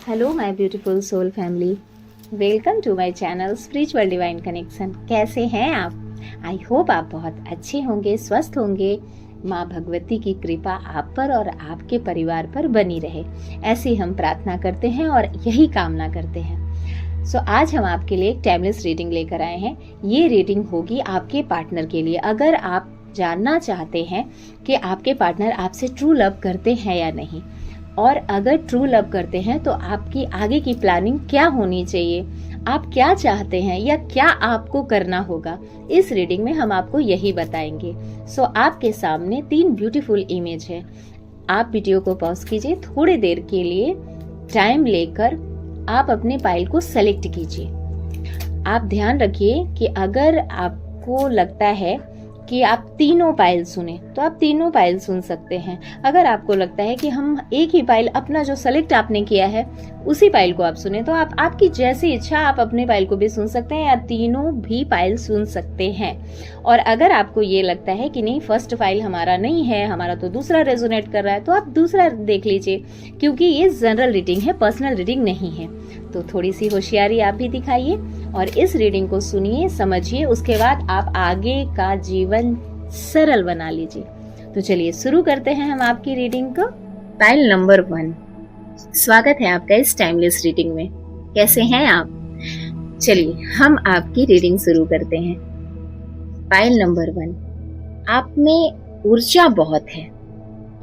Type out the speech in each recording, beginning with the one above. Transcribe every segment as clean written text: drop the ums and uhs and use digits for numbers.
Hello my beautiful soul family, welcome to my channel spiritual divine connection. कैसे हैं आप? I hope आप बहुत अच्छे होंगे, स्वस्थ होंगे। माँ भगवती की कृपा आप पर और आपके परिवार पर बनी रहे, ऐसी हम प्रार्थना करते हैं और यही कामना करते हैं। सो आज हम आपके लिए एक टाइमलेस रीडिंग लेकर आए हैं। ये रीडिंग होगी आपके पार्टनर के लिए। अगर आप जानना चाहते हैं कि आपके पार्टनर आपसे ट्रू लव करते हैं या नहीं, और अगर ट्रू लव करते हैं तो आपकी आगे की प्लानिंग क्या होनी चाहिए, आप क्या चाहते हैं या क्या आपको करना होगा, इस रीडिंग में हम आपको यही बताएंगे। सो आपके सामने 3 ब्यूटीफुल इमेज है। आप वीडियो को पॉज कीजिए, थोड़ी देर के लिए टाइम लेकर आप अपने पाइल को सेलेक्ट कीजिए। आप ध्यान रखिए कि अगर आपको लगता है कि आप तीनों पाइल सुने तो आप तीनों पाइल सुन सकते हैं। अगर आपको लगता है कि हम एक ही पाइल, अपना जो सेलेक्ट आपने किया है उसी पाइल को आप सुने, तो आप आपकी जैसी इच्छा आप अपने पाइल को भी सुन सकते हैं या तीनों भी पाइल सुन सकते हैं। और अगर आपको ये लगता है कि नहीं, फर्स्ट पाइल हमारा नहीं है, हमारा तो दूसरा रेजोनेट कर रहा है, तो आप दूसरा देख लीजिए, क्योंकि ये जनरल रीडिंग है, पर्सनल रीडिंग नहीं है। तो थोड़ी सी होशियारी आप भी दिखाइए और इस रीडिंग को सुनिए, समझिए, उसके बाद आप आगे का जीवन सरल बना लीजिए। तो चलिए शुरू करते हैं हम आपकी रीडिंग को। पाइल नंबर 1, स्वागत है आपका इस टाइमलेस रीडिंग में। कैसे हैं आप? चलिए हम आपकी रीडिंग शुरू करते हैं। पाइल नंबर 1, आप में ऊर्जा बहुत है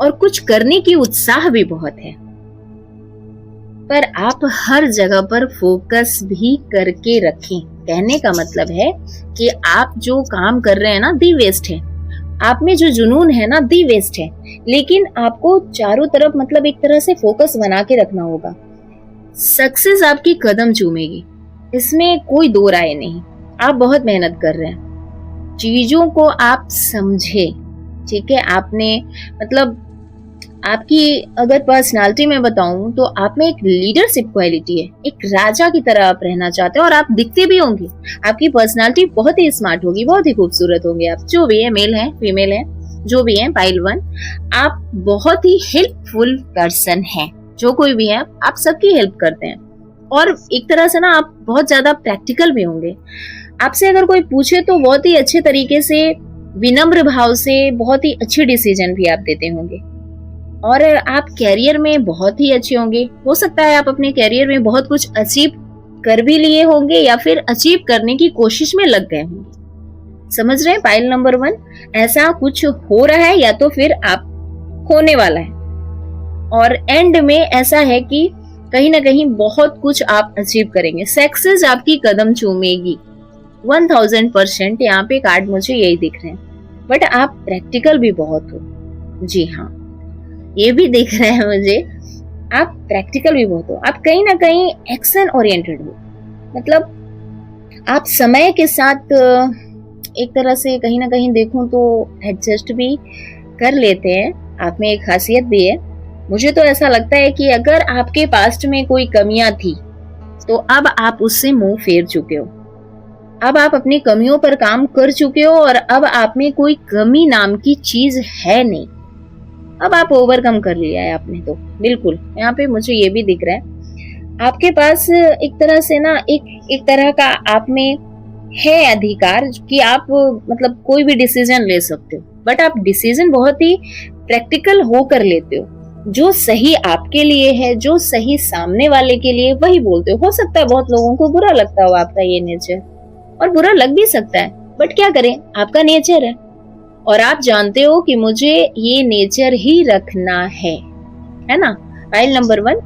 और कुछ करने की उत्साह भी बहुत है, पर आप हर जगह पर फोकस भी करके रखें। कहने का मतलब है कि आप जो काम कर रहे हैं ना, दी बेस्ट है। आप में जो जुनून है ना, दी बेस्ट है, लेकिन आपको चारों तरफ मतलब एक तरह से फोकस बना के रखना होगा। सक्सेस आपकी कदम चूमेगी, इसमें कोई दो राय नहीं। आप बहुत मेहनत कर रहे हैं, चीजों को आप समझे, ठीक है। आपने मतलब आपकी अगर पर्सनालिटी में बताऊं तो आप में एक लीडरशिप क्वालिटी है, एक राजा की तरह आप रहना चाहते हैं और आप दिखते भी होंगे। आपकी पर्सनालिटी बहुत ही स्मार्ट होगी, बहुत ही खूबसूरत होंगे आप, जो भी है, मेल है फीमेल है, जो भी है। पाइल 1, आप बहुत ही हेल्पफुल पर्सन हैं। जो कोई भी है आप सबकी हेल्प करते हैं और एक तरह से ना आप बहुत ज्यादा प्रैक्टिकल भी होंगे। आपसे अगर कोई पूछे तो बहुत ही अच्छे तरीके से, विनम्र भाव से बहुत ही अच्छे डिसीजन भी आप देते होंगे। और आप कैरियर में बहुत ही अच्छे होंगे। हो सकता है आप अपने कैरियर में बहुत कुछ अचीव कर भी लिए होंगे या फिर अचीव करने की कोशिश में लग गए होंगे। समझ रहे हैं? पाइल नंबर 1, ऐसा कुछ हो रहा है या तो फिर आप होने वाला है, और एंड में ऐसा है कि कहीं ना कहीं बहुत कुछ आप अचीव करेंगे। सक्सेस आपकी कदम चूमेगी 1000%। यहाँ पे कार्ड मुझे यही दिख रहे हैं। बट आप प्रैक्टिकल भी बहुत हो। जी हाँ, ये भी दिख रहा है मुझे, आप प्रैक्टिकल भी बहुत हो। आप कहीं ना कहीं एक्शन ओरिएंटेड हो, मतलब आप समय के साथ एक तरह से कहीं ना कहीं देखूं तो एडजस्ट भी कर लेते हैं। आप में एक खासियत भी है। मुझे तो ऐसा लगता है कि अगर आपके पास्ट में कोई कमियां थी तो अब आप उससे मुंह फेर चुके हो। अब आप अपनी कमियों पर काम कर चुके हो और अब आप में कोई कमी नाम की चीज है नहीं। अब आप ओवरकम कर लिया है आपने, तो बिल्कुल यहाँ पे मुझे ये भी दिख रहा है। आपके पास एक तरह से ना एक तरह का आप में है अधिकार कि आप मतलब कोई भी डिसीजन ले सकते हो, बट आप डिसीजन बहुत ही प्रैक्टिकल होकर लेते हो। जो सही आपके लिए है, जो सही सामने वाले के लिए, वही बोलते हो। सकता है बहुत लोगों को बुरा लगता हो आपका ये नेचर, और बुरा लग भी सकता है, बट क्या करें, आपका नेचर है और आप जानते हो कि मुझे ये नेचर ही रखना है ना। फाइल नंबर 1,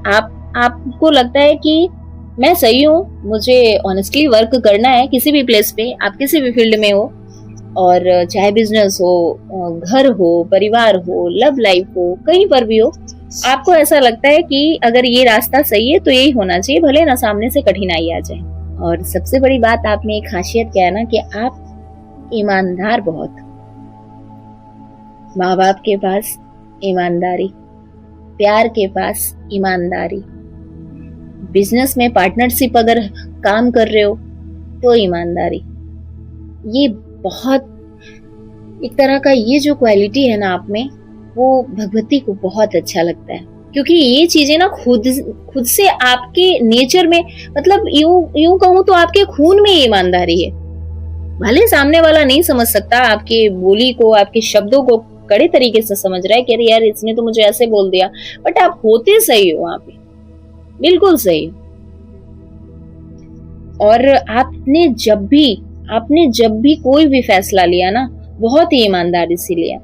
आपको लगता है कि मैं सही हूँ, मुझे ऑनेस्टली वर्क करना है किसी भी प्लेस पे, आप किसी भी फील्ड में हो, और चाहे बिजनेस हो, घर हो, परिवार हो, लव लाइफ हो, कहीं पर भी हो, आपको ऐसा लगता है कि अगर ये रास्ता सही है तो यही होना चाहिए, भले ना सामने से कठिनाई आ जाए। और सबसे बड़ी बात आप में एक खासियत क्या है ना, कि आप ईमानदार बहुत। माँ बाप के पास ईमानदारी, प्यार के पास ईमानदारी, बिजनेस में पार्टनरशिप अगर काम कर रहे हो तो ईमानदारी। ये बहुत एक तरह का ये जो क्वालिटी है ना आप में, वो भगवती को बहुत अच्छा लगता है। क्योंकि ये चीजें ना खुद से आपके नेचर में, मतलब यूं कहूं तो आपके खून में ईमानदारी है। भले सामने वाला नहीं समझ सकता आपके बोली को, आपके शब्दों को कड़े तरीके से समझ रहा है कि अरे यार इसने तो मुझे ऐसे बोल दिया, बट आप होते सही हो वहां पे, बिल्कुल सही हो। और आपने जब भी कोई भी फैसला लिया ना, बहुत ही ईमानदारी से लिया।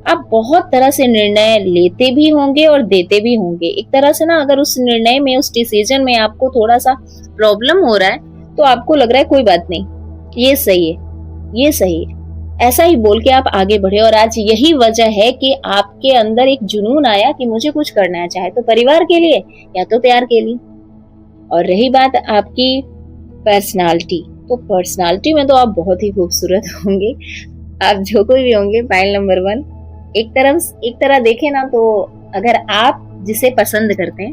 आप बहुत तरह से निर्णय लेते भी होंगे और देते भी होंगे। एक तरह से ना, अगर उस निर्णय में, उस डिसीजन में आपको थोड़ा सा प्रॉब्लम हो रहा है तो आपको लग रहा है कोई बात नहीं, ये सही है, ये सही है, ऐसा ही बोल के आप आगे बढ़े। और आज यही वजह है कि आपके अंदर एक जुनून आया कि मुझे कुछ करना है, चाहे तो परिवार के लिए या तो प्यार के लिए। और रही बात आपकी पर्सनालिटी, तो पर्सनालिटी में तो आप बहुत ही खूबसूरत होंगे। आप जो कोई भी होंगे, फाइल नंबर 1, एक तरह देखें ना तो अगर आप जिसे पसंद करते हैं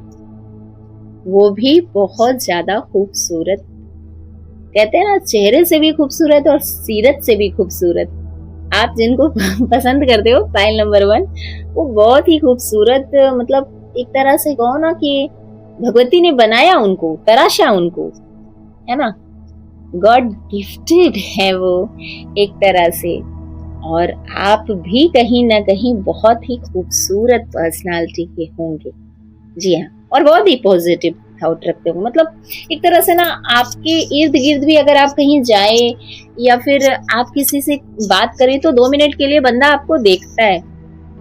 वो भी बहुत ज्यादा खूबसूरत, कहते हैं ना चेहरे से भी खूबसूरत और सीरत से भी खूबसूरत, आप जिनको पसंद करते हो फाइल नंबर 1, वो बहुत ही खूबसूरत, मतलब एक तरह से कहो ना कि भगवती ने बनाया उनको, तराशा उनको, है ना, गॉड गिफ्टेड है वो एक तरह से। और आप भी कहीं ना कहीं बहुत ही खूबसूरत पर्सनालिटी के होंगे, जी हाँ, और बहुत ही पॉजिटिव थॉट रखते हो। मतलब एक तरह से ना आपके इर्द गिर्द भी अगर आप कहीं जाए या फिर आप किसी से बात करें तो 2 मिनट के लिए बंदा आपको देखता है।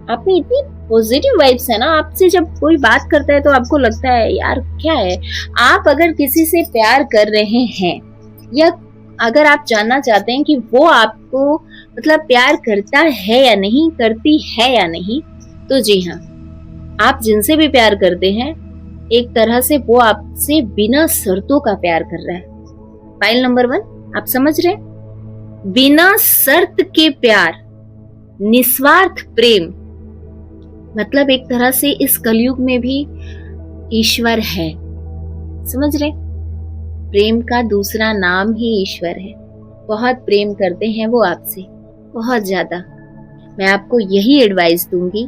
आप में इतनी पॉजिटिव वाइब्स है ना, आपसे जब कोई बात करता है तो आपको लगता है यार क्या है। आप अगर किसी से प्यार कर रहे हैं या अगर आप जानना चाहते हैं कि वो आपको मतलब प्यार करता है या नहीं, करती है या नहीं, तो जी हाँ, आप जिनसे भी प्यार करते हैं एक तरह से वो आपसे बिना शर्तों का प्यार कर रहा है। फाइल नंबर 1, आप समझ रहे हैं, बिना शर्त के प्यार, निस्वार्थ प्रेम, मतलब एक तरह से इस कलयुग में भी ईश्वर है, समझ रहे, प्रेम का दूसरा नाम ही ईश्वर है। बहुत प्रेम करते हैं वो आपसे, बहुत ज्यादा। मैं आपको यही एडवाइस दूंगी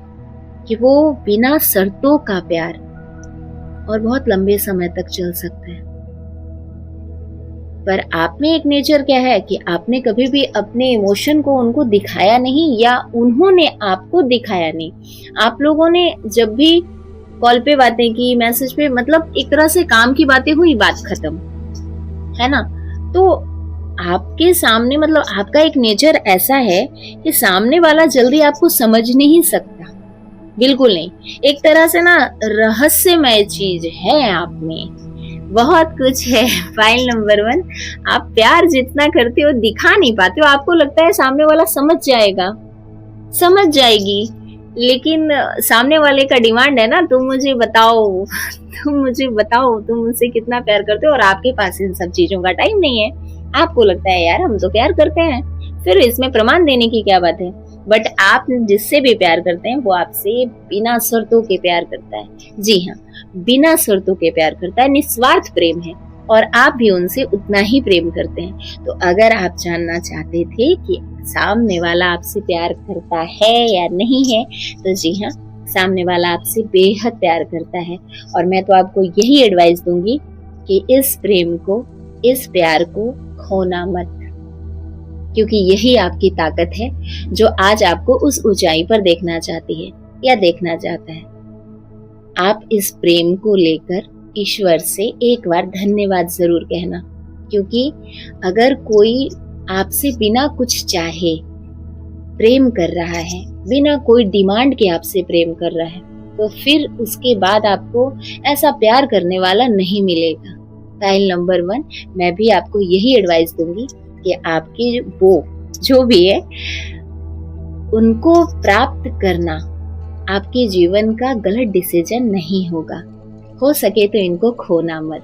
कि वो बिना शर्तों का प्यार, और बहुत लंबे समय तक चल सकता है। पर आप में एक नेचर क्या है कि आपने कभी भी अपने इमोशन को उनको दिखाया नहीं या उन्होंने आपको दिखाया नहीं। आप लोगों ने जब भी कॉल पे बातें की, मैसेज पे, मतलब एक तरह से काम की बातें हुई, बात खत्म, है ना। तो आपके सामने, मतलब आपका एक नेचर ऐसा है कि सामने वाला जल्दी आपको समझ नहीं सकता, बिल्कुल नहीं। एक तरह से ना रहस्यमय चीज है आप में, बहुत कुछ है। फाइल नंबर 1, आप प्यार जितना करते हो दिखा नहीं पाते हो। आपको लगता है सामने वाला समझ जाएगा, समझ जाएगी, लेकिन सामने वाले का डिमांड है ना, तुम मुझे बताओ तुम मुझसे कितना प्यार करते हो, और आपके पास इन सब चीजों का टाइम नहीं है। आपको लगता है यार हम तो प्यार करते हैं, फिर इसमें प्रमाण देने की क्या बात है। बट आप जिससे भी प्यार करते हैं वो आपसे बिना शर्तों के प्यार करता है, जी हाँ, बिना शर्तों के प्यार करता है, निस्वार्थ प्रेम है, और आप भी उनसे उतना ही प्रेम करते हैं। तो अगर आप जानना चाहते थे कि सामने वाला आपसे प्यार करता है या नहीं है, तो जी हाँ, सामने वाला आपसे बेहद प्यार करता है। और मैं तो आपको यही एडवाइस दूंगी कि इस प्रेम को, इस प्यार को खोना मत, क्योंकि यही आपकी ताकत है जो आज आपको उस ऊंचाई पर देखना चाहती है या देखना चाहता है। आप इस प्रेम को लेकर ईश्वर से एक बार धन्यवाद जरूर कहना, क्योंकि अगर कोई आपसे बिना कुछ चाहे प्रेम कर रहा है, बिना कोई डिमांड के आपसे प्रेम कर रहा है, तो फिर उसके बाद आपको ऐसा प्यार करने वाला नहीं मिलेगा। फाइल नंबर 1, मैं भी आपको यही एडवाइस दूंगी कि आपके वो जो भी है उनको प्राप्त करना आपके जीवन का गलत डिसीजन नहीं होगा। हो सके तो इनको खोना मत।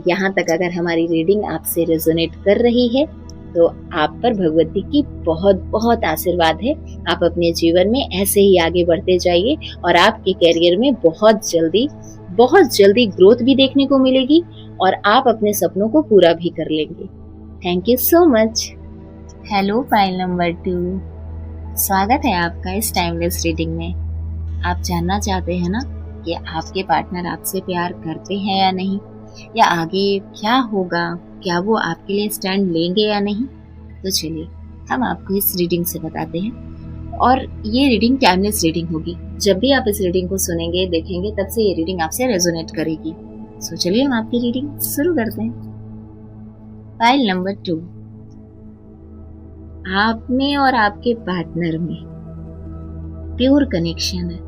यहाँ तक अगर हमारी रीडिंग आपसे रेजोनेट कर रही है तो आप पर भगवती की बहुत बहुत आशीर्वाद है। आप अपने जीवन में ऐसे ही आगे बढ़ते जाइए और आपके कैरियर में बहुत जल्दी ग्रोथ भी देखने को मिलेगी और आप अपने सपनों को पूरा भी कर लेंगे। Thank you so much. Hello file number 2, स्वागत है आपका इस टाइमलेस रीडिंग में। आप जानना चाहते हैं ना कि आपके पार्टनर आपसे प्यार करते हैं या नहीं, या आगे क्या होगा, क्या वो आपके लिए स्टैंड लेंगे या नहीं। तो चलिए हम आपको इस रीडिंग से बताते हैं। और ये रीडिंग टाइमलेस रीडिंग होगी। जब भी आप इस रीडिंग को सुनेंगे, देखेंगे, तब से ये रीडिंग आपसे रेजोनेट करेगी। सो चलिए हम आपकी रीडिंग शुरू करते हैं। पाइल नंबर 2, आप में और आपके पार्टनर में प्योर कनेक्शन है।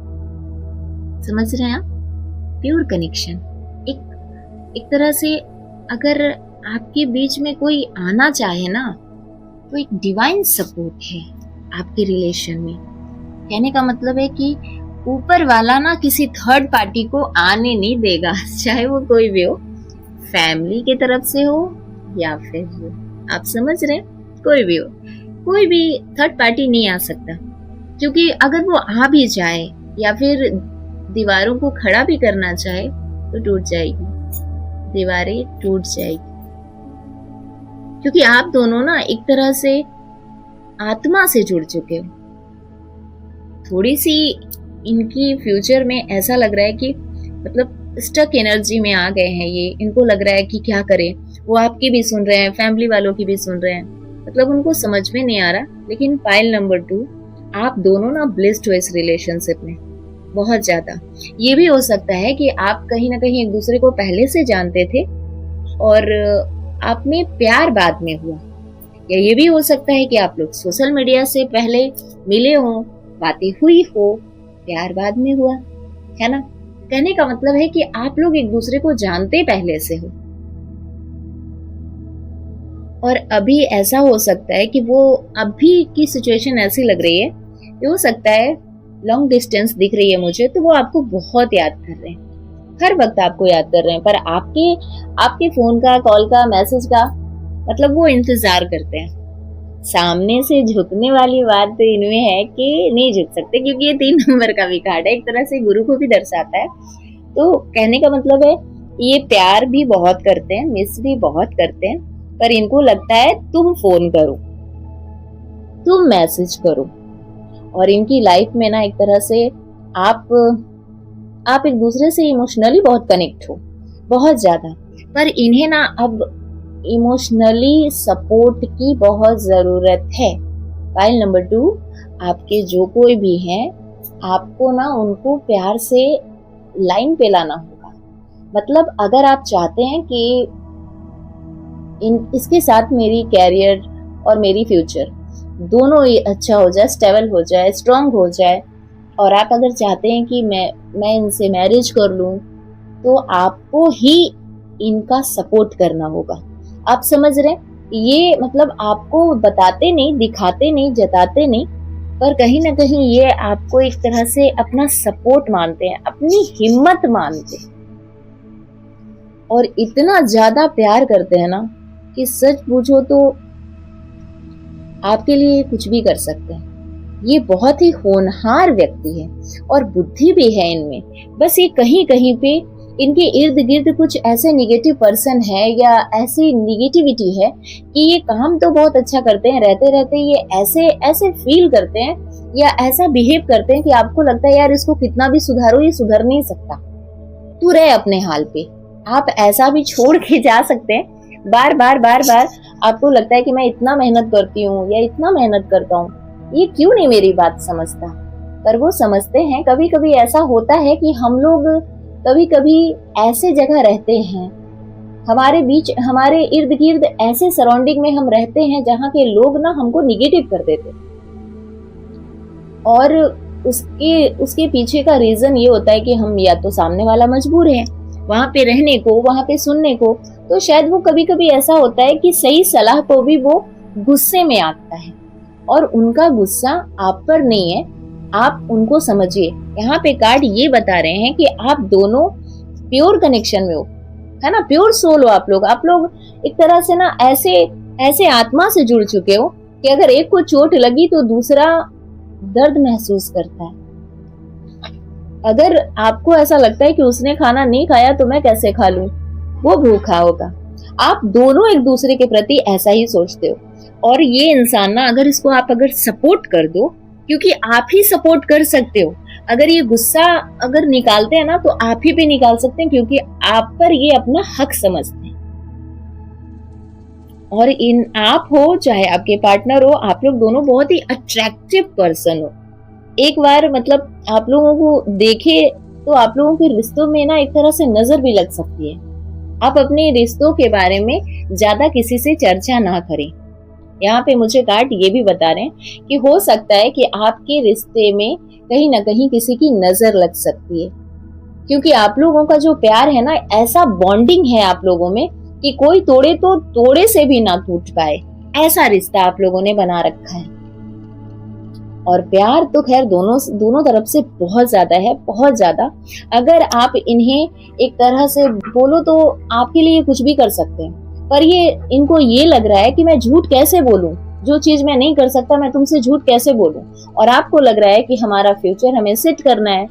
समझ रहे हैं आप? Pure connection. एक तरह से अगर आपके बीच में कोई आना चाहे ना, तो एक डिवाइन सपोर्ट है आपके रिलेशन में। कहने का मतलब है कि ऊपर वाला ना किसी थर्ड पार्टी को आने नहीं देगा, चाहे वो कोई भी हो, फैमिली की तरफ से हो या फिर आप समझ रहे हैं, कोई भी हो, कोई भी थर्ड पार्टी नहीं आ सकता। क्योंकि अगर वो आ भी जाए या फिर दीवारों को खड़ा भी करना चाहे तो टूट जाएगी, दीवारें टूट जाएगी। क्योंकि आप दोनों ना एक तरह से आत्मा से जुड़ चुके हो। थोड़ी सी इनकी फ्यूचर में ऐसा लग रहा है कि मतलब स्टक एनर्जी में आ गए हैं ये। इनको लग रहा है कि क्या करें, वो आपकी भी सुन रहे हैं, फैमिली वालों की भी सुन रहे हैं, मतलब उनको समझ में नहीं आ रहा। लेकिन पाइल नंबर 2, आप दोनों ना ब्लेस्ड हो इस रिलेशनशिप में बहुत ज्यादा। ये भी हो सकता है कि आप कहीं ना कहीं एक दूसरे को पहले से जानते थे और आप में प्यार बाद में हुआ, या ये भी हो सकता है कि आप लोग सोशल मीडिया से पहले मिले हो, बातें हुई हो, प्यार बाद में हुआ, है ना। कहने का मतलब है कि आप लोग एक दूसरे को जानते पहले से हो। और अभी ऐसा हो सकता है कि वो अभी की सिचुएशन ऐसी लग रही है, ये हो सकता है लॉन्ग डिस्टेंस दिख रही है मुझे, तो वो आपको बहुत याद कर रहे हैं, हर वक्त आपको याद कर रहे हैं, पर आपके फोन का, कॉल का, मैसेज का मतलब वो इंतजार करते हैं। सामने से झुकने वाली बात तो इनमें है कि नहीं झुक सकते, क्योंकि ये 3 नंबर का भी कार्ड है, एक तरह से गुरु को भी दर्शाता है। तो कहने का मतलब है ये प्यार भी बहुत करते हैं, मिस भी बहुत करते हैं, पर इनको लगता है तुम फोन करो, तुम मैसेज करो। और इनकी लाइफ में ना एक तरह से आप एक दूसरे से इमोशनली बहुत कनेक्ट हो, बहुत ज्यादा, पर इन्हें ना अब इमोशनली सपोर्ट की बहुत जरूरत है। फाइल नंबर 2, आपके जो कोई भी हैं, आपको ना उनको प्यार से लाइन पे लाना होगा। मतलब अगर आप चाहते हैं कि इसके साथ मेरी कैरियर और मेरी फ्यूचर दोनों ही अच्छा हो जाए, स्टेबल हो जाए, स्ट्रांग हो जाए, और आप अगर चाहते हैं कि मैं इनसे मैरिज कर लूं, तो आपको ही इनका सपोर्ट करना होगा। आप समझ रहे हैं? ये मतलब आपको बताते नहीं, दिखाते नहीं, जताते नहीं, पर कहीं ना कहीं ये आपको एक तरह से अपना सपोर्ट मानते हैं, अपनी हिम्मत मानते हैं, और इतना ज्यादा प्यार करते हैं ना कि सच पूछो तो आपके लिए कुछ भी कर सकते हैं। ये बहुत ही होनहार व्यक्ति है और बुद्धि भी है इनमें। बस ये कहीं कहीं पे इनके इर्द गिर्द कुछ ऐसे निगेटिव पर्सन है या ऐसी निगेटिविटी है कि ये काम तो बहुत अच्छा करते हैं, रहते रहते ये ऐसे ऐसे फील करते हैं या ऐसा बिहेव करते हैं कि आपको लगता है यार इसको कितना भी सुधारो ये सुधर नहीं सकता, तू रहे अपने हाल पे। आप ऐसा भी छोड़ के जा सकते हैं। बार बार आपको लगता है कि मैं इतना मेहनत करती हूँ या इतना मेहनत करता हूँ, ये क्यों नहीं मेरी बात समझता, पर वो समझते हैं। कभी कभी ऐसा होता है कि हम लोग कभी कभी ऐसे जगह रहते हैं, हमारे बीच, हमारे इर्द गिर्द ऐसे सराउंडिंग में हम रहते हैं जहाँ के लोग ना हमको निगेटिव कर देते, और उसके पीछे का रीजन ये होता है कि हम या तो सामने वाला मजबूर है वहां पे रहने को, वहां पे सुनने को, तो शायद वो कभी कभी ऐसा होता है कि सही सलाह को भी वो गुस्से में आता है, और उनका गुस्सा आप पर नहीं है, आप उनको समझिए। यहाँ पे कार्ड ये बता रहे हैं कि आप दोनों प्योर कनेक्शन में हो, है ना, प्योर सोल हो आप लोग एक तरह से ना ऐसे आत्मा से जुड़ चुके हो कि अगर एक को चोट लगी तो दूसरा दर्द महसूस करता है। अगर आपको ऐसा लगता है कि उसने खाना नहीं खाया तो मैं कैसे खा लूं, वो भूखा होगा। आप दोनों एक दूसरे के प्रति ऐसा ही सोचते हो, और ये इंसान ना अगर इसको आप अगर सपोर्ट कर दो, क्योंकि आप ही सपोर्ट कर सकते हो, अगर ये गुस्सा अगर निकालते हैं ना तो आप ही पे निकाल सकते हैं, क्योंकि आप पर ये अपना हक समझते हैं। और इन आप हो चाहे आपके पार्टनर हो, आप लोग दोनों बहुत ही अट्रैक्टिव पर्सन हो। एक बार मतलब आप लोगों को देखे तो आप लोगों के रिश्तों में ना एक तरह से नजर भी लग सकती है। आप अपने रिश्तों के बारे में ज्यादा किसी से चर्चा ना करें। यहाँ पे मुझे कार्ड ये भी बता रहे हैं कि हो सकता है कि आपके रिश्ते में कहीं ना कहीं किसी की नजर लग सकती है, क्योंकि आप लोगों का जो प्यार है ना, ऐसा बॉन्डिंग है आप लोगों में कि कोई तोड़े तो तोड़े से भी ना टूट पाए, ऐसा रिश्ता आप लोगों ने बना रखा है। और प्यार तो खैर दोनों तरफ से बहुत ज्यादा है, बहुत ज्यादा। अगर आप इन्हें एक तरह से बोलो तो आपके लिए कुछ भी कर सकते हैं, पर ये इनको ये लग रहा है कि मैं झूठ कैसे बोलूं, जो चीज मैं नहीं कर सकता मैं तुमसे झूठ कैसे बोलूं। और आपको लग रहा है कि हमारा फ्यूचर हमें सेट करना है,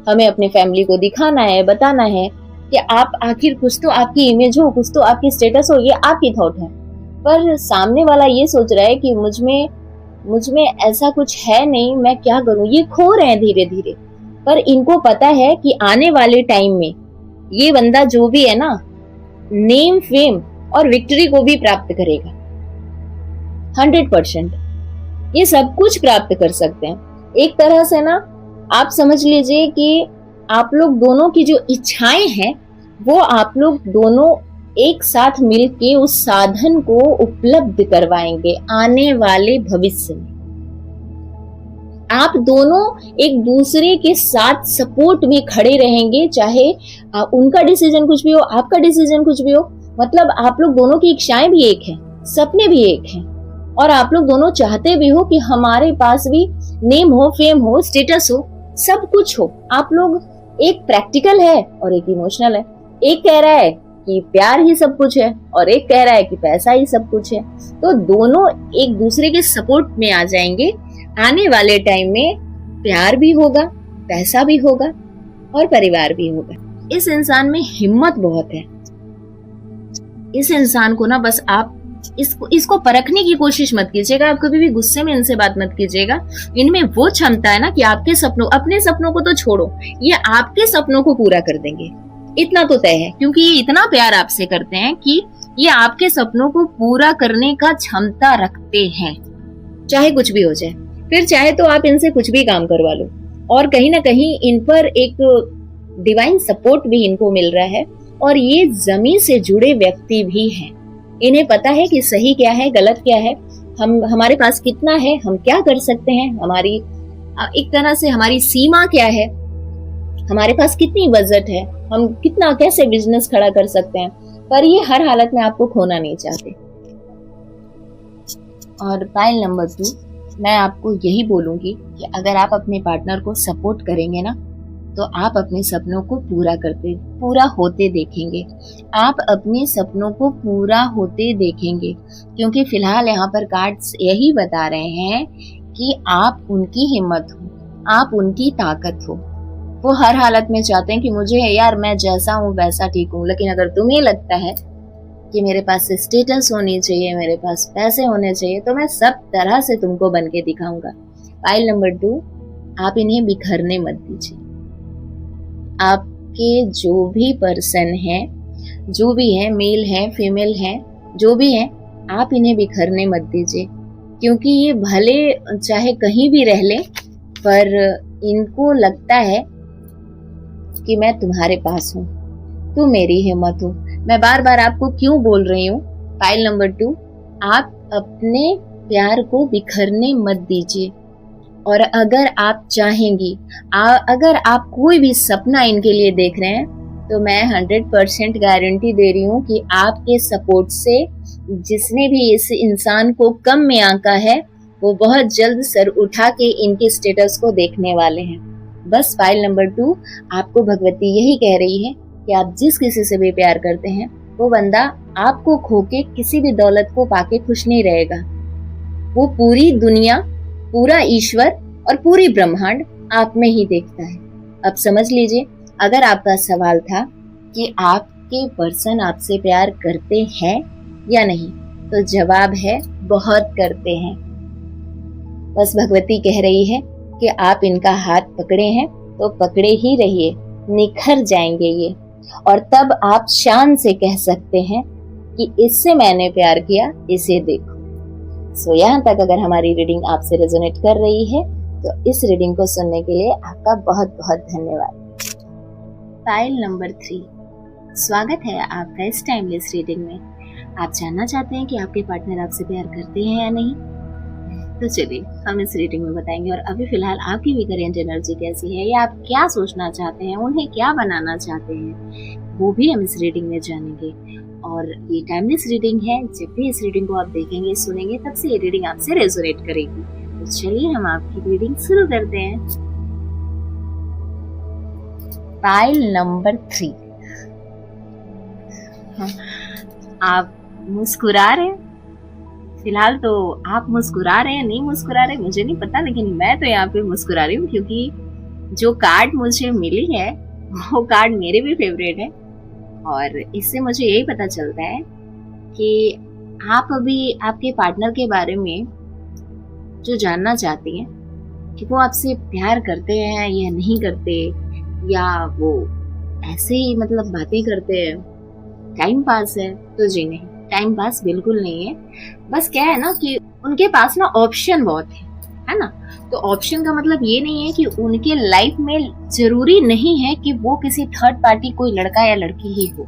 हमें अपनी फैमिली को दिखाना है, बताना है कि आप आखिर कुछ तो आपकी इमेज हो, कुछ तो आपकी स्टेटस हो, ये आपकी थॉट है। पर सामने वाला ये सोच रहा है कि मुझ में ऐसा कुछ है नहीं, मैं क्या करूं। ये खो रहे हैं धीरे धीरे, पर इनको पता है कि आने वाले टाइम में ये बंदा जो भी है ना, नेम, फेम और विक्ट्री को भी प्राप्त करेगा। 100% ये सब कुछ प्राप्त कर सकते हैं। एक तरह से ना आप समझ लीजिए कि आप लोग दोनों की जो इच्छाएं हैं वो आप लोग दोनों एक साथ मिलके उस साधन को उपलब्ध करवाएंगे आने वाले भविष्य में। आप दोनों एक दूसरे के साथ सपोर्ट में खड़े रहेंगे, चाहे उनका डिसीजन कुछ भी हो, आपका डिसीजन कुछ भी हो। मतलब आप लोग दोनों की इच्छाएं भी एक हैं, सपने भी एक हैं, और आप लोग दोनों चाहते भी हो कि हमारे पास भी नेम हो, फेम हो, स्टेटस हो, सब कुछ हो। आप लोग एक प्रैक्टिकल है और एक इमोशनल है। एक कह रहा है कि प्यार ही सब कुछ है और एक कह रहा है कि पैसा ही सब कुछ है। तो दोनों एक दूसरे के सपोर्ट में आ जाएंगे। आने वाले टाइम में प्यार भी होगा, पैसा भी होगा और परिवार भी होगा। इस इंसान में हिम्मत बहुत है। इस इंसान को ना बस आप इसको परखने की कोशिश मत कीजिएगा। आप कभी भी गुस्से में इनसे बात मत कीजिएगा। इनमें वो क्षमता है ना कि आपके सपनों, अपने सपनों को तो छोड़ो, ये आपके सपनों को पूरा कर देंगे। इतना तो तय है, क्योंकि ये इतना प्यार आपसे करते हैं कि ये आपके सपनों को पूरा करने का क्षमता रखते हैं, चाहे कुछ भी हो जाए। फिर चाहे तो आप इनसे कुछ भी काम करवा लो। और कहीं ना कहीं इन पर एक डिवाइन सपोर्ट भी इनको मिल रहा है। और ये जमीन से जुड़े व्यक्ति भी हैं। इन्हें पता है कि सही क्या है, गलत क्या है, हमारे पास कितना है, हम क्या कर सकते हैं, हमारी एक तरह से हमारी सीमा क्या है, हमारे पास कितनी बजट है, हम कितना कैसे बिजनेस खड़ा कर सकते हैं। पर ये हर हालत में आपको खोना नहीं चाहते। और पाइल नंबर 2, मैं आपको यही बोलूंगी कि अगर आप अपने पार्टनर को सपोर्ट करेंगे ना, तो आप अपने सपनों को पूरा होते देखेंगे। आप अपने सपनों को पूरा होते देखेंगे, क्योंकि फिलहाल यहाँ पर कार्ड्स यही बता रहे हैं कि आप उनकी हिम्मत हो, आप उनकी ताकत हो। वो हर हालत में चाहते हैं कि मुझे यार मैं जैसा हूँ वैसा ठीक हूँ, लेकिन अगर तुम्हें लगता है कि मेरे पास स्टेटस होनी चाहिए, मेरे पास पैसे होने चाहिए, तो मैं सब तरह से तुमको बन के दिखाऊंगा। पाइल नंबर 2, आप इन्हें बिखरने मत दीजिए। आपके जो भी पर्सन है, जो भी है, मेल है, फीमेल है, जो भी है, आप इन्हें बिखरने मत दीजिए। क्योंकि ये भले चाहे कहीं भी रह ले, पर इनको लगता है कि मैं तुम्हारे पास हूँ, तुम मेरी हिम्मत हो। मैं बार बार आपको क्यों बोल रही हूँ, पाइल नंबर 2, आप अपने प्यार को बिखरने मत दीजिए। और अगर आप चाहेंगी, अगर आप कोई भी सपना इनके लिए देख रहे हैं, तो मैं 100% गारंटी दे रही हूँ कि आपके सपोर्ट से जिसने भी इस इंसान को कम में आंका है, वो बहुत जल्द सर उठा के इनके स्टेटस को देखने वाले हैं। बस फाइल नंबर 2, आपको भगवती यही कह रही है कि आप जिस किसी से भी प्यार करते हैं, वो बंदा आपको खो के किसी भी दौलत को पाके खुश नहीं रहेगा। वो पूरी दुनिया, पूरा ईश्वर और पूरी ब्रह्मांड आप में ही देखता है। अब समझ लीजिए, अगर आपका सवाल था कि आपके पर्सन आपसे प्यार करते हैं या नहीं, तो जवाब है बहुत करते हैं। बस भगवती कह रही है कि आप इनका हाथ पकड़े हैं तो पकड़े ही रहिए, निखर जाएंगे ये। और तब आप शान से कह सकते हैं कि इससे मैंने प्यार किया, इसे देखो। सो यहाँ तक अगर हमारी रीडिंग आपसे रेजोनेट कर रही है तो इस रीडिंग को सुनने के लिए आपका बहुत बहुत धन्यवाद। फाइल नंबर 3, स्वागत है आपका इस टाइमलेस रीडिंग में। आप जानना चाहते हैं कि आपके पार्टनर आपसे प्यार करते हैं या नहीं? तो चलिए हम इस रीडिंग में बताएंगे। और अभी फिलहाल आपकी भी करेंट एनर्जी कैसी है, या आप क्या सोचना चाहते हैं, उन्हें क्या बनाना चाहते हैं, वो भी हम इस रीडिंग में जानेंगे। और ये टाइमलेस रीडिंग है, जब भी इस रीडिंग को आप देखेंगे सुनेंगे तब से ये रीडिंग आपसे रेजोनेट करेगी। तो चलिए हम आपकी रीडिंग शुरू करते हैं। फाइल नंबर 3, आप मुस्कुरा रहे हैं। फिलहाल तो आप मुस्कुरा रहे हैं, नहीं मुस्कुरा रहे मुझे नहीं पता, लेकिन मैं तो यहाँ पे मुस्कुरा रही हूँ क्योंकि जो कार्ड मुझे मिली है वो कार्ड मेरे भी फेवरेट है। और इससे मुझे यही पता चलता है कि आप अभी आपके पार्टनर के बारे में जो जानना चाहती हैं कि वो आपसे प्यार करते हैं या नहीं करते, या वो ऐसे ही मतलब बातें करते हैं, टाइम पास है। तो जी नहीं, टाइम पास बिल्कुल नहीं है। बस क्या है ना कि उनके पास ना ऑप्शन बहुत है ना। तो ऑप्शन का मतलब ये नहीं है कि उनके लाइफ में जरूरी नहीं है कि वो किसी थर्ड पार्टी कोई लड़का या लड़की ही हो।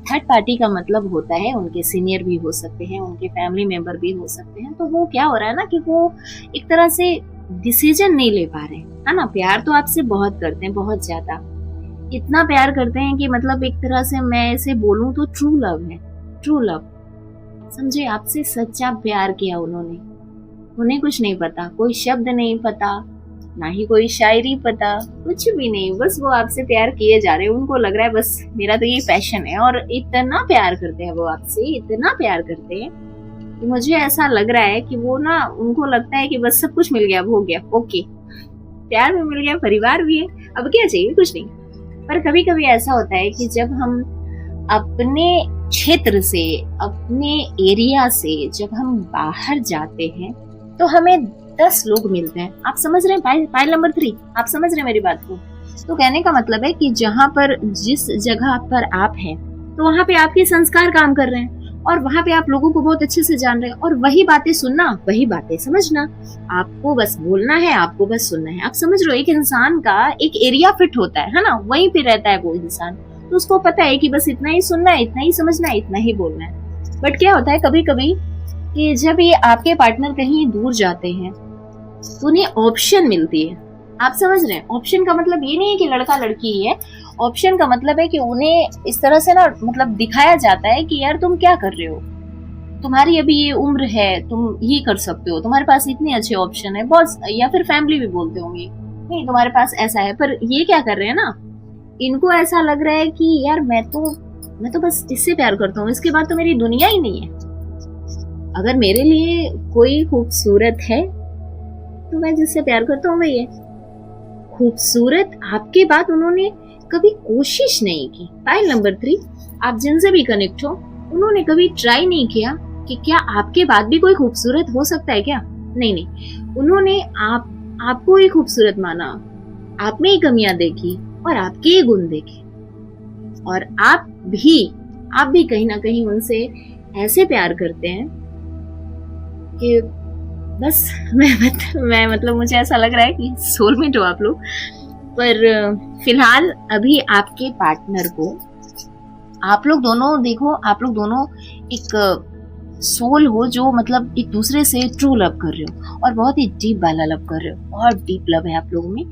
थर्ड पार्टी का मतलब होता है उनके सीनियर भी हो सकते हैं, उनके फैमिली मेंबर भी हो सकते हैं। तो वो क्या हो रहा है ना कि वो एक तरह से डिसीजन नहीं ले पा रहे, है ना। प्यार तो आपसे बहुत करते हैं, बहुत ज्यादा, इतना प्यार करते हैं कि मतलब एक तरह से मैं इसे बोलूं तो ट्रू लव है, ट्रू लव। समझे, आपसे सच्चा प्यार किया उन्होंने। उन्हें कुछ नहीं पता, कोई शब्द नहीं पता, ना ही कोई शायरी पता, कुछ भी नहीं। बस वो आपसे प्यार किए जा रहे हैं। उनको लग रहा है बस मेरा तो ये पैशन है। और इतना प्यार करते हैं वो आपसे, इतना प्यार करते हैं कि मुझे ऐसा लग रहा है कि वो ना, उनको लगता है कि बस सब कुछ मिल गया, अब हो गया, ओके, प्यार भी मिल गया, परिवार भी है, अब क्या चाहिए, कुछ नहीं। पर कभी कभी ऐसा होता है कि जब हम अपने क्षेत्र से, अपने एरिया से जब हम बाहर जाते हैं तो हमें 10 लोग मिलते हैं। आप समझ रहे हैं? फाइल नंबर 3, आप समझ रहे हैं मेरी बात को? तो कहने का मतलब है कि जहाँ पर, जिस जगह पर आप हैं, तो वहाँ पे आपके संस्कार काम कर रहे हैं और वहाँ पे आप लोगों को बहुत अच्छे से जान रहे हैं। और वही बातें सुनना, वही बातें समझना, आपको बस बोलना है, आपको बस सुनना है। आप समझ रहे हो, एक इंसान का एक एरिया फिट होता है ना, वहीं पे रहता है वो इंसान। तो उसको पता है कि बस इतना ही सुनना है, इतना ही समझना है, इतना ही बोलना है। बट क्या होता है कभी कभी कि जब ये आपके पार्टनर कहीं दूर जाते हैं तो उन्हें ऑप्शन मिलती है। आप समझ रहे हैं? ऑप्शन का मतलब ये नहीं है कि लड़का लड़की ही है। ऑप्शन का मतलब है कि उन्हें इस तरह से ना मतलब दिखाया जाता है कि यार तुम क्या कर रहे हो, तुम्हारी अभी ये उम्र है, तुम ये कर सकते हो, तुम्हारे पास इतने अच्छे ऑप्शन है बॉस, या फिर फैमिली भी बोलते होंगे नहीं तुम्हारे पास ऐसा है। पर ये क्या कर रहे हैं ना, इनको ऐसा लग रहा है कि यार मैं तो बस इससे प्यार करता हूँ, इसके बाद तो मेरी दुनिया ही नहीं है। अगर मेरे लिए कोई खूबसूरत है तो मैं जिससे प्यार करता हूँ वही है। खूबसूरत आपके बाद उन्होंने कभी कोशिश नहीं की। फाइल नंबर 3, आप जिनसे भी कनेक्ट हो, उन्होंने कभी ट्राई नहीं किया कि क्या आपके बाद भी कोई खूबसूरत हो सकता है क्या। नहीं, उन्होंने आपको ही खूबसूरत माना, आप में ही कमियां देखी और आपके ही गुण देखे। और आप भी कहीं ना कहीं उनसे ऐसे प्यार करते हैं कि बस मैं मतलब मुझे ऐसा लग रहा है कि सोलमेट हो आप लोग। पर फिलहाल अभी आपके पार्टनर को आप लोग दोनों देखो, आप लोग दोनों एक सोल हो जो मतलब एक दूसरे से ट्रू लव कर रहे हो और बहुत ही डीप वाला लव कर रहे हो। बहुत डीप लव है आप लोगों में।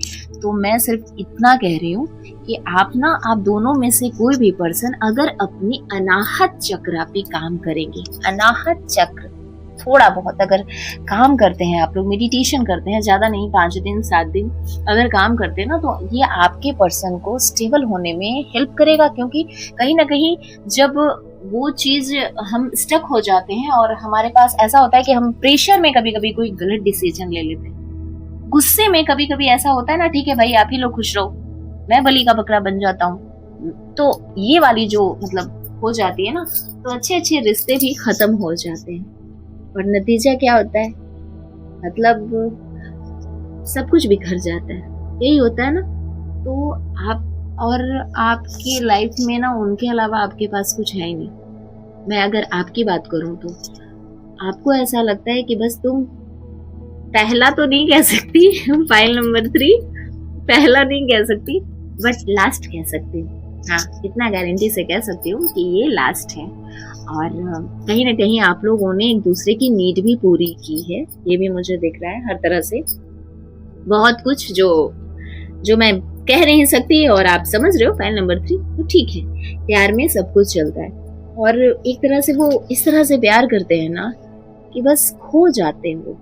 तो मैं सिर्फ इतना कह रही हूँ कि आप दोनों में से कोई भी पर्सन अगर अपनी अनाहत चक्र पे काम करेंगे, अनाहत चक्र थोड़ा बहुत अगर काम करते हैं, आप लोग मेडिटेशन करते हैं, ज्यादा नहीं, 5 दिन 7 दिन अगर काम करते हैं ना, तो ये आपके पर्सन को स्टेबल होने में हेल्प करेगा। क्योंकि कहीं ना कहीं जब वो चीज हम स्टक हो जाते हैं और हमारे पास ऐसा होता है कि हम प्रेशर में कभी कभी कोई गलत डिसीजन ले लेते हैं, गुस्से में कभी कभी ऐसा होता है ना, ठीक है भाई आप ही लोग खुश रहो, मैं बलि का बकरा बन जाता हूँ। तो ये वाली जो मतलब हो जाती है ना, तो अच्छे रिश्ते भी खत्म हो जाते हैं। और नतीजा क्या होता है, मतलब सब कुछ बिखर जाता है, यही होता है ना। तो आप और आपकी लाइफ में ना उनके अलावा आपके पास कुछ है ही नहीं। मैं अगर आपकी बात करूं तो आपको ऐसा लगता है कि बस तुम पहला तो नहीं कह सकती फाइल नंबर 3 पहला नहीं कह सकती, बट लास्ट कह सकती हूँ। हाँ, इतना गारंटी से कह सकती हूँ कि ये लास्ट है। और कहीं ना कहीं आप लोगों ने एक दूसरे की नीड भी पूरी की है, ये भी मुझे दिख रहा है हर तरह से। बहुत कुछ जो मैं कह नहीं सकती और आप समझ रहे हो फाइल नंबर 3, तो ठीक है, प्यार में सब कुछ चलता है। और एक तरह से वो इस तरह से प्यार करते हैं ना कि बस खो जाते हैं वो।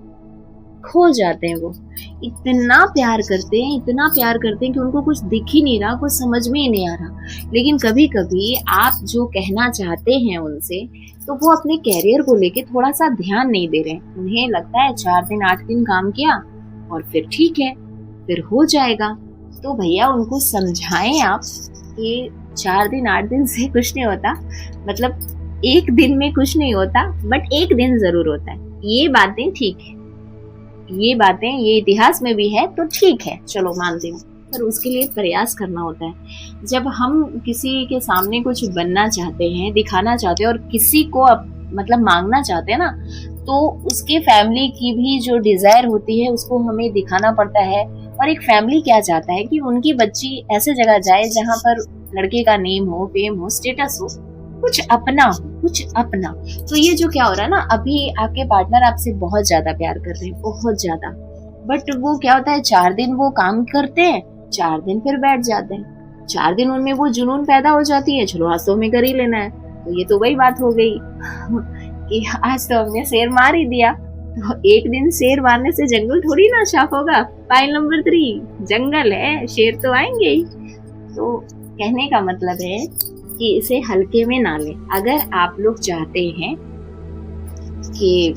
इतना प्यार करते हैं कि उनको कुछ दिख ही नहीं रहा, कुछ समझ में ही नहीं आ रहा। लेकिन कभी कभी आप जो कहना चाहते हैं उनसे, तो वो अपने कैरियर को लेके थोड़ा सा ध्यान नहीं दे रहे। उन्हें लगता है 4 दिन 8 दिन काम किया और फिर ठीक है, फिर हो जाएगा। तो भैया उनको समझाएं आप कि 4 दिन 8 दिन से कुछ नहीं होता, मतलब एक दिन में कुछ नहीं होता, बट एक दिन जरूर होता है। ये बातें ठीक है, ये बातें ये इतिहास में भी है, तो ठीक है, चलो मानती हूँ, पर उसके लिए प्रयास करना होता है। जब हम किसी के सामने कुछ बनना चाहते हैं, दिखाना चाहते हैं और किसी को मतलब मांगना चाहते हैं ना, तो उसके फैमिली की भी जो डिजायर होती है उसको हमें दिखाना पड़ता है। और एक फैमिली क्या चाहता है कि उनकी बच्ची ऐसे जगह जाए जहाँ पर लड़के का नेम हो, फेम हो, स्टेटस हो, कुछ अपना। तो ये जो क्या हो रहा है ना, अभी आपके पार्टनर आपसे बहुत ज्यादा प्यार कर रहे हैं, बहुत ज्यादा, बट वो क्या होता है 4 दिन वो काम करते हैं, 4 दिन फिर बैठ जाते हैं, 4 दिन उनमें वो जुनून पैदा हो जाती है, चलो आज तो हमें कर ही लेना है। तो ये तो वही बात हो गई कि आज तो हमने शेर मार ही दिया। तो एक दिन शेर मारने से जंगल थोड़ी ना साफ होगा। फाइल नंबर 3 जंगल है, शेर तो आएंगे ही। तो कहने का मतलब है कि इसे हल्के में ना लें। अगर आप लोग चाहते हैं कि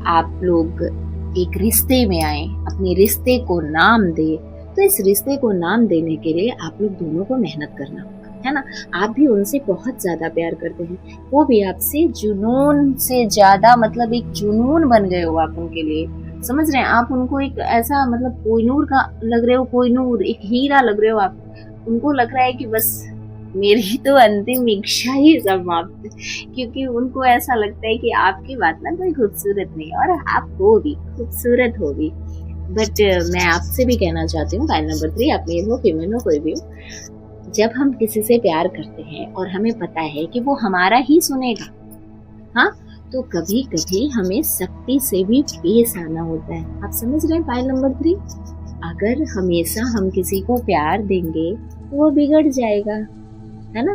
आप लोग एक रिश्ते में आए, अपने रिश्ते को नाम दे, तो इस रिश्ते को नाम देने के लिए आप लोग दोनों को मेहनत करना होगा, है ना। आप भी उनसे बहुत ज्यादा प्यार करते हैं, वो भी आपसे जुनून से ज्यादा, मतलब एक जुनून बन गए हो आप उनके लिए, समझ रहे हैं। आप उनको एक ऐसा मतलब कोहिनूर का लग रहे हो, कोहिनूर एक हीरा लग रहे हो आप। उनको लग रहा है कि बस मेरी तो अंतिम इच्छा ही समाप्त, क्योंकि उनको ऐसा लगता है कि आपकी बात ना कोई खूबसूरत नहीं, और आप हो भी खूबसूरत हो भी। बट मैं आपसे भी कहना चाहती हूँ फाइल नंबर 3, आप मेल हो फीमेल हो कोई भी हो, जब हम किसी से प्यार करते हैं और हमें पता है कि वो हमारा ही सुनेगा, हाँ, तो कभी कभी हमें सख्ती से भी पेश आना होता है। आप समझ रहे हैं फाइल नंबर 3? अगर हमेशा हम किसी को प्यार देंगे तो वो बिगड़ जाएगा, है ना।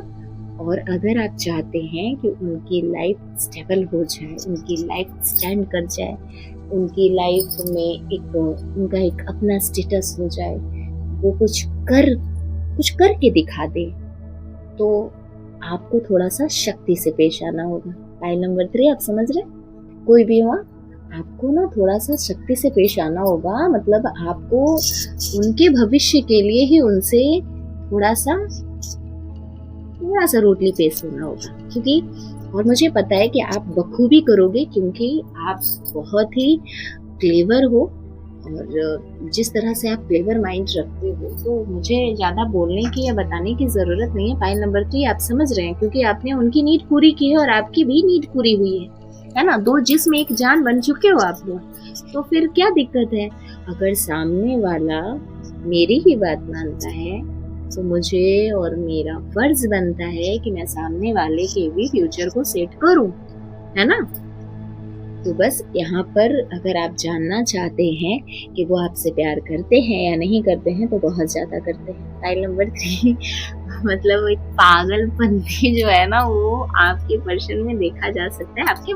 और अगर आप चाहते हैं कि उनकी लाइफ स्टेबल हो जाए, उनकी लाइफ स्टैंड कर जाए, उनकी लाइफ में उनका एक अपना स्टेटस हो जाए, वो कुछ करके दिखा दे, तो आपको थोड़ा सा शक्ति से पेश आना होगा। फाइल नंबर 3 आप समझ रहे, कोई भी हो, आपको ना थोड़ा सा शक्ति से पेश आना होगा। मतलब आपको उनके भविष्य के लिए ही उनसे थोड़ा सा रोटली पेश होना होगा, क्योंकि और मुझे पता है कि आप बखूबी करोगे, क्योंकि आप बहुत ही क्लेवर हो, और जिस तरह से आप क्लेवर माइंड रखते हो, तो मुझे ज्यादा बोलने की या बताने की जरूरत नहीं है। फाइल नंबर 3 आप समझ रहे हैं, क्योंकि आपने उनकी नीड पूरी की है और आपकी भी नीड पूरी हुई है ना। 2 जिस्म एक जान बन चुके हो आप लोग, तो फिर क्या दिक्कत है। अगर सामने वाला मेरी ही बात मानता है, तो मुझे और मेरा फर्ज बनता है कि मैं सामने वाले के भी फ्यूचर को सेट करूं, है ना। तो बस यहाँ पर अगर आप जानना चाहते हैं कि वो आपसे प्यार करते हैं या नहीं करते हैं, तो बहुत ज्यादा करते हैं। फाइल नंबर 3 मतलब एक पागलपंती जो है ना, वो आपके पर्सन में देखा जा सकता है। आपके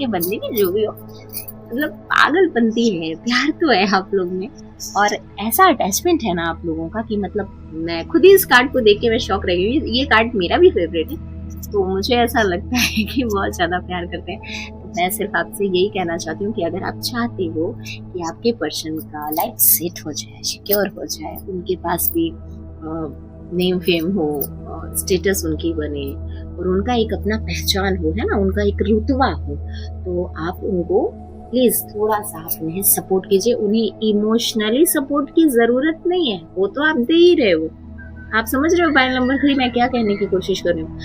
बंदे की जो भी हो, मतलब पागलपंती है, प्यार तो है आप लोग में, और ऐसा अटैचमेंट है ना आप लोगों का कि मतलब मैं खुद ही इस कार्ड को देख के मैं शॉक रह गई। ये कार्ड मेरा भी फेवरेट है, तो मुझे ऐसा लगता है कि बहुत ज्यादा प्यार करते हैं। तो मैं सिर्फ आपसे यही कहना चाहती हूँ कि अगर आप चाहते हो कि आपके पर्सन का लाइफ सेट हो जाए, सिक्योर हो जाए, उनके पास भी नेम फेम हो, स्टेटस उनकी बने, और उनका एक अपना पहचान हो, है ना, उनका एक रुतबा हो, तो आप उनको प्लीज थोड़ा सा आप उन्हें सपोर्ट कीजिए। उन्हें इमोशनली सपोर्ट की जरूरत नहीं है, वो तो आप दे ही रहे हो। आप समझ रहे हो पाइल नंबर 3 मैं क्या कहने की कोशिश कर रही हूँ?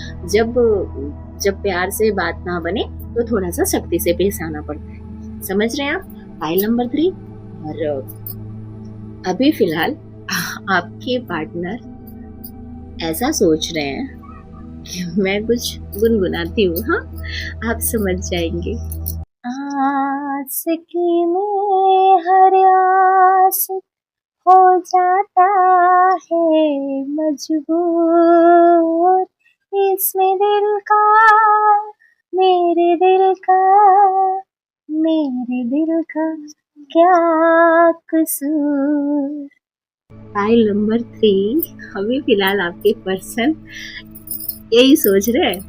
जब प्यार से बात ना बने तो थोड़ा सा सख्ती से पेश आना पड़ता है, समझ रहे हैं आप? Pile number 3। और अभी फिलहाल आपके पार्टनर ऐसा सोच रहे हैं कि मैं कुछ गुनगुनाती हूँ, हाँ आप समझ जाएंगे। आशिकी में हर आशिक हो जाता है मजबूर, इसमें दिल का मेरे दिल का क्या कसूर। फाइल नंबर 3 अभी फिलहाल आपके पर्सन यही सोच रहे हैं,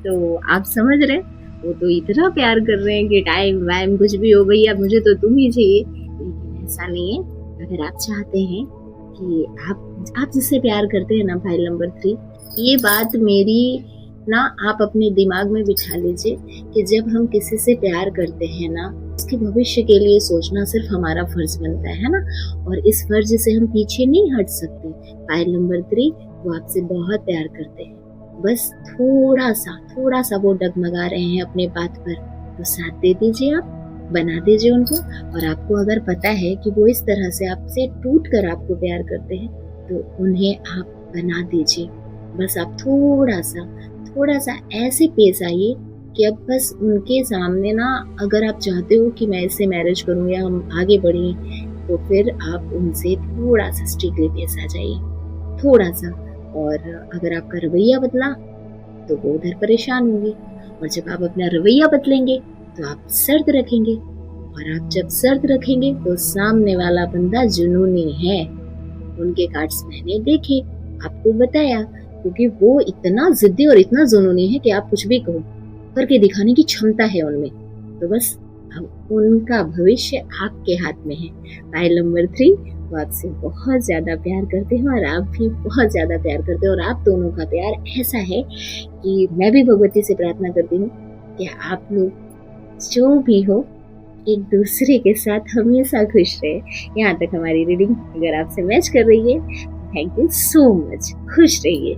तो आप समझ रहे हैं वो तो इतना प्यार कर रहे हैं कि टाइम वाइम कुछ भी हो भैया, मुझे तो तुम ही चाहिए। लेकिन ऐसा नहीं है। अगर आप चाहते हैं कि आप जिससे प्यार करते हैं ना फाइल नंबर 3, ये बात मेरी ना आप अपने दिमाग में बिठा लीजिए कि जब हम किसी से प्यार करते हैं ना, उसके भविष्य के लिए सोचना सिर्फ हमारा फर्ज बनता है ना, और इस फर्ज से हम पीछे नहीं हट सकते। फाइल नंबर 3 वो आपसे बहुत प्यार करते हैं, बस थोड़ा सा वो डगमगा रहे हैं अपने बात पर, तो साथ दे दीजिए, आप बना दीजिए उनको। और आपको अगर पता है कि वो इस तरह से आपसे टूट कर आपको प्यार करते हैं, तो उन्हें आप बना दीजिए। बस आप थोड़ा सा ऐसे पेश आइए कि अब बस उनके सामने ना, अगर आप चाहते हो कि मैं इससे मैरिज करूं या हम आगे बढ़ें, तो फिर आप उनसे थोड़ा सा स्ट्रिक्टली पेश आ जाइए, थोड़ा सा। और अगर आपका रवैया बदला तो वो उधर परेशान होंगे, और जब आप अपना रवैया बदलेंगे तो आप सर्द रखेंगे, और आप जब सर्द रखेंगे तो सामने वाला बंदा जुनूनी है। उनके कार्ड्स मैंने देखे, आपको बताया, क्योंकि वो इतना जिद्दी और इतना जुनूनी है कि आप कुछ भी कहो करके दिखाने की क्षमता है उनमें। तो बस अब उनका भविष्य आपके हाथ में है। फाइल नंबर 3 वो आपसे बहुत ज्यादा प्यार करते हैं, और आप भी बहुत ज्यादा प्यार करते हैं। और आप दोनों का प्यार ऐसा है कि मैं भी भगवती से प्रार्थना करती हूँ कि आप लोग जो भी हो एक दूसरे के साथ हमेशा खुश रहे। यहाँ तक हमारी रीडिंग अगर आपसे मैच कर रही है, थैंक यू सो मच, खुश रहिए।